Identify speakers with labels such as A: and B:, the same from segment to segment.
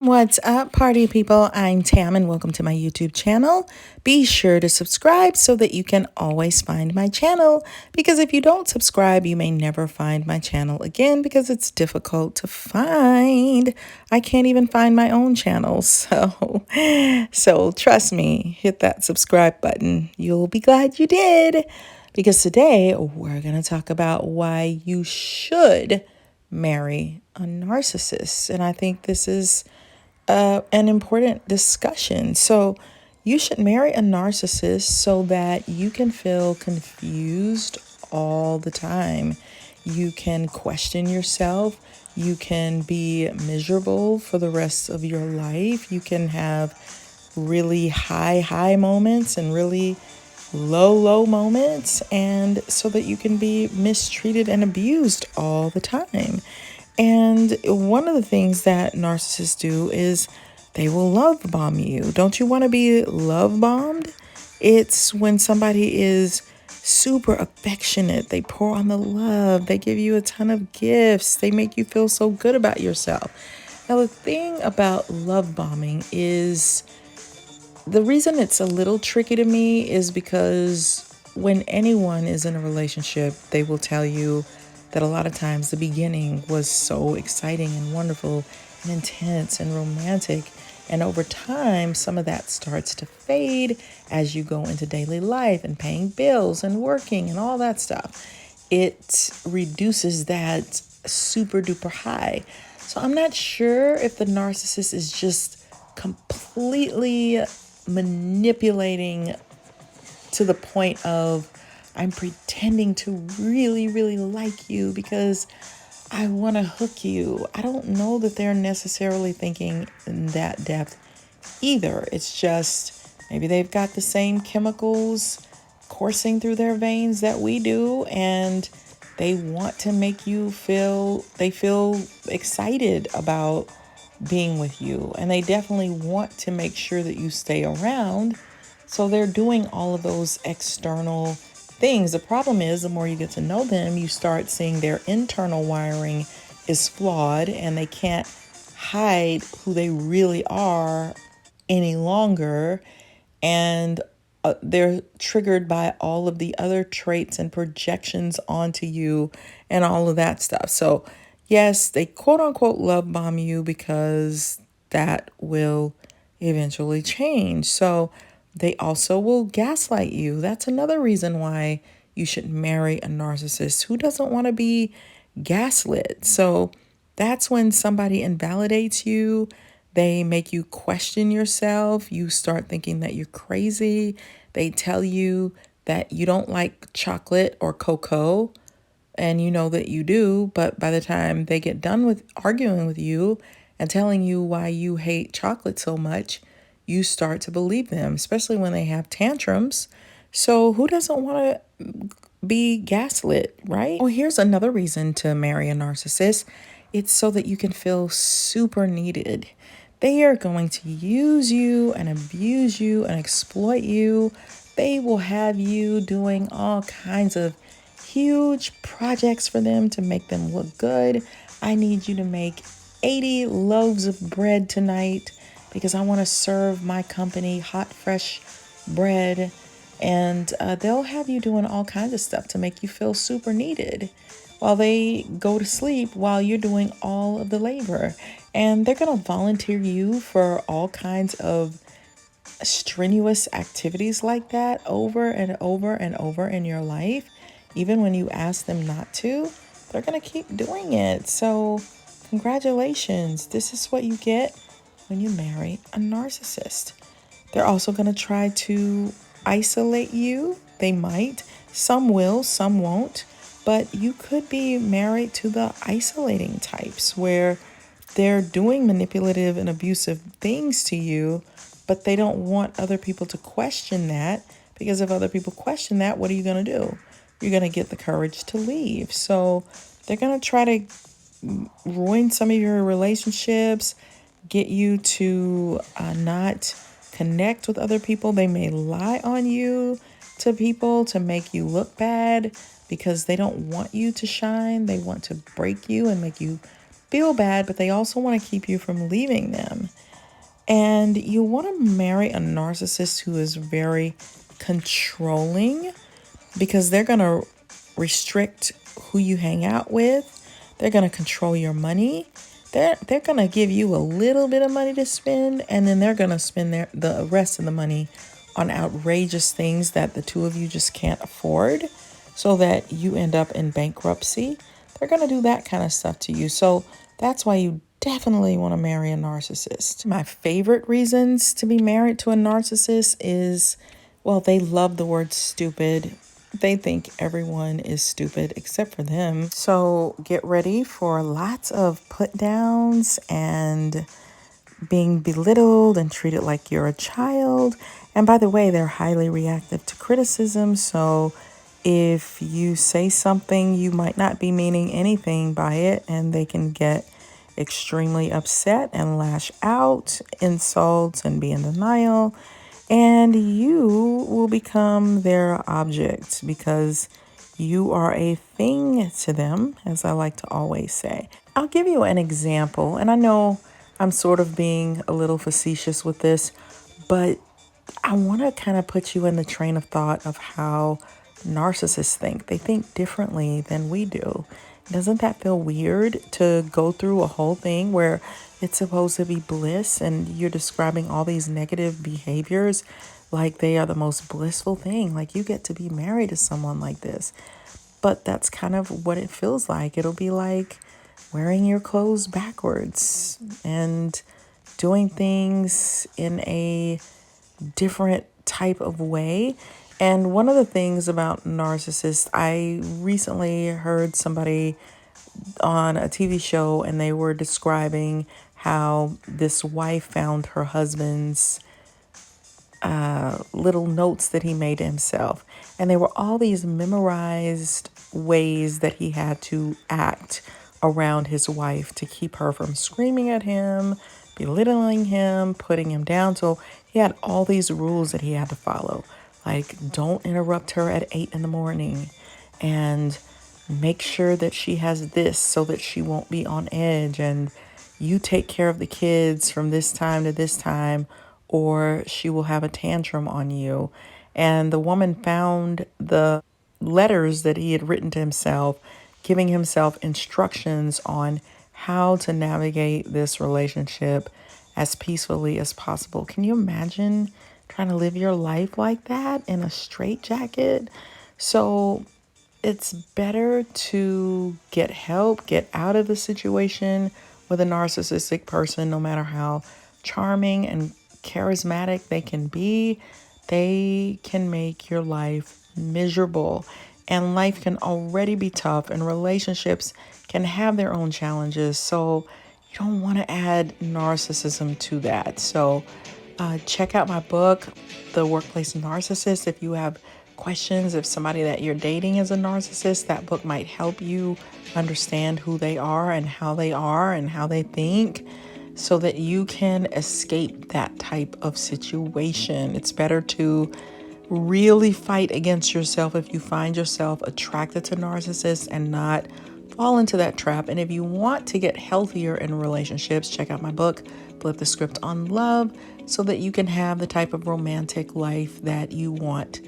A: What's up, party people? I'm Tam and welcome to my YouTube channel. Be sure to subscribe so that you can always find my channel, because if you don't subscribe, you may never find my channel again because it's difficult to find. I can't even find my own channel. So trust me, hit that subscribe button. You'll be glad you did, because today we're going to talk about why you should marry a narcissist. And I think this is an important discussion. So, you should marry a narcissist so that you can feel confused all the time. You can question yourself. You can be miserable for the rest of your life. You can have really high moments and really low moments, and so that you can be mistreated and abused all the time. And one of the things that narcissists do is they will love bomb you. Don't you want to be love bombed? It's when somebody is super affectionate. They pour on the love. They give you a ton of gifts. They make you feel so good about yourself. Now, the thing about love bombing is, the reason it's a little tricky to me is because when anyone is in a relationship, they will tell you that a lot of times the beginning was so exciting and wonderful and intense and romantic. And over time, some of that starts to fade as you go into daily life and paying bills and working and all that stuff. It reduces that super duper high. So I'm not sure if the narcissist is just completely manipulating to the point of, I'm pretending to really like you because I want to hook you. I don't know that they're necessarily thinking in that depth either. It's just maybe they've got the same chemicals coursing through their veins that we do, and they want to make you feel excited about being with you, and they definitely want to make sure that you stay around. So they're doing all of those external things. The problem is, the more you get to know them, you start seeing their internal wiring is flawed, and they can't hide who they really are any longer. And they're triggered by all of the other traits and projections onto you and all of that stuff. So yes, they quote unquote love bomb you because that will eventually change. So they also will gaslight you. That's another reason why you should marry a narcissist. Who doesn't want to be gaslit? So that's when somebody invalidates you. They make you question yourself. You start thinking that you're crazy. They tell you that you don't like chocolate or cocoa, and you know that you do, but by the time they get done with arguing with you and telling you why you hate chocolate so much, you start to believe them, especially when they have tantrums. So who doesn't want to be gaslit, right? Oh, here's another reason to marry a narcissist. It's so that you can feel super needed. They are going to use you and abuse you and exploit you. They will have you doing all kinds of huge projects for them to make them look good. I need you to make 80 loaves of bread tonight because I want to serve my company hot, fresh bread. And they'll have you doing all kinds of stuff to make you feel super needed while they go to sleep while you're doing all of the labor. And they're going to volunteer you for all kinds of strenuous activities like that over and over and over in your life. Even when you ask them not to, they're going to keep doing it. So congratulations. This is what you get when you marry a narcissist. They're also going to try to isolate you. They might. Some will, some won't. But you could be married to the isolating types, where they're doing manipulative and abusive things to you, but they don't want other people to question that, because if other people question that, what are you going to do? You're going to get the courage to leave. So they're going to try to ruin some of your relationships, get you to not connect with other people. They may lie on you to people to make you look bad because they don't want you to shine. They want to break you and make you feel bad, but they also want to keep you from leaving them. And you want to marry a narcissist who is very controlling, because they're going to restrict who you hang out with. They're going to control your money. They're going to give you a little bit of money to spend, and then they're going to spend the rest of the money on outrageous things that the two of you just can't afford, so that you end up in bankruptcy. They're going to do that kind of stuff to you. So that's why you definitely want to marry a narcissist. My favorite reasons to be married to a narcissist is, well, they love the word stupid. They think everyone is stupid except for them. So get ready for lots of put downs and being belittled and treated like you're a child. And by the way, they're highly reactive to criticism. So if you say something, you might not be meaning anything by it, and they can get extremely upset and lash out, insult, and be in denial. And you will become their object because you are a thing to them, as I like to always say. I'll give you an example, and I know I'm sort of being a little facetious with this, but I want to kind of put you in the train of thought of how narcissists think. They think differently than we do. Doesn't that feel weird to go through a whole thing where it's supposed to be bliss and you're describing all these negative behaviors like they are the most blissful thing? Like, you get to be married to someone like this. But that's kind of what it feels like. It'll be like wearing your clothes backwards and doing things in a different type of way. And one of the things about narcissists, I recently heard somebody on a TV show, and they were describing how this wife found her husband's little notes that he made to himself. And they were all these memorized ways that he had to act around his wife to keep her from screaming at him, belittling him, putting him down. So he had all these rules that he had to follow. Like, don't interrupt her at 8 in the morning, and make sure that she has this so that she won't be on edge, and you take care of the kids from this time to this time, or she will have a tantrum on you. And the woman found the letters that he had written to himself, giving himself instructions on how to navigate this relationship as peacefully as possible. Can you imagine trying to live your life like that in a straitjacket? So it's better to get help, get out of the situation with a narcissistic person, no matter how charming and charismatic they can be. They can make your life miserable, and life can already be tough, and relationships can have their own challenges. So you don't want to add narcissism to that. So check out my book, The Workplace Narcissist. If you have questions, if somebody that you're dating is a narcissist, that book might help you understand who they are and how they think, so that you can escape that type of situation. It's better to really fight against yourself if you find yourself attracted to narcissists and not fall into that trap. And if you want to get healthier in relationships, check out my book, Flip the Script on Love, so that you can have the type of romantic life that you want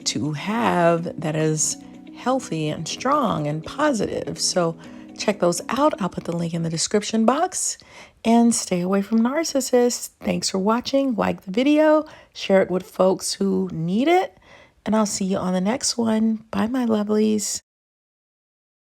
A: to have, that is healthy and strong and positive. So check those out. I'll put the link in the description box, and stay away from narcissists. Thanks for watching. Like the video, share it with folks who need it, and I'll see you on the next one. Bye, my lovelies.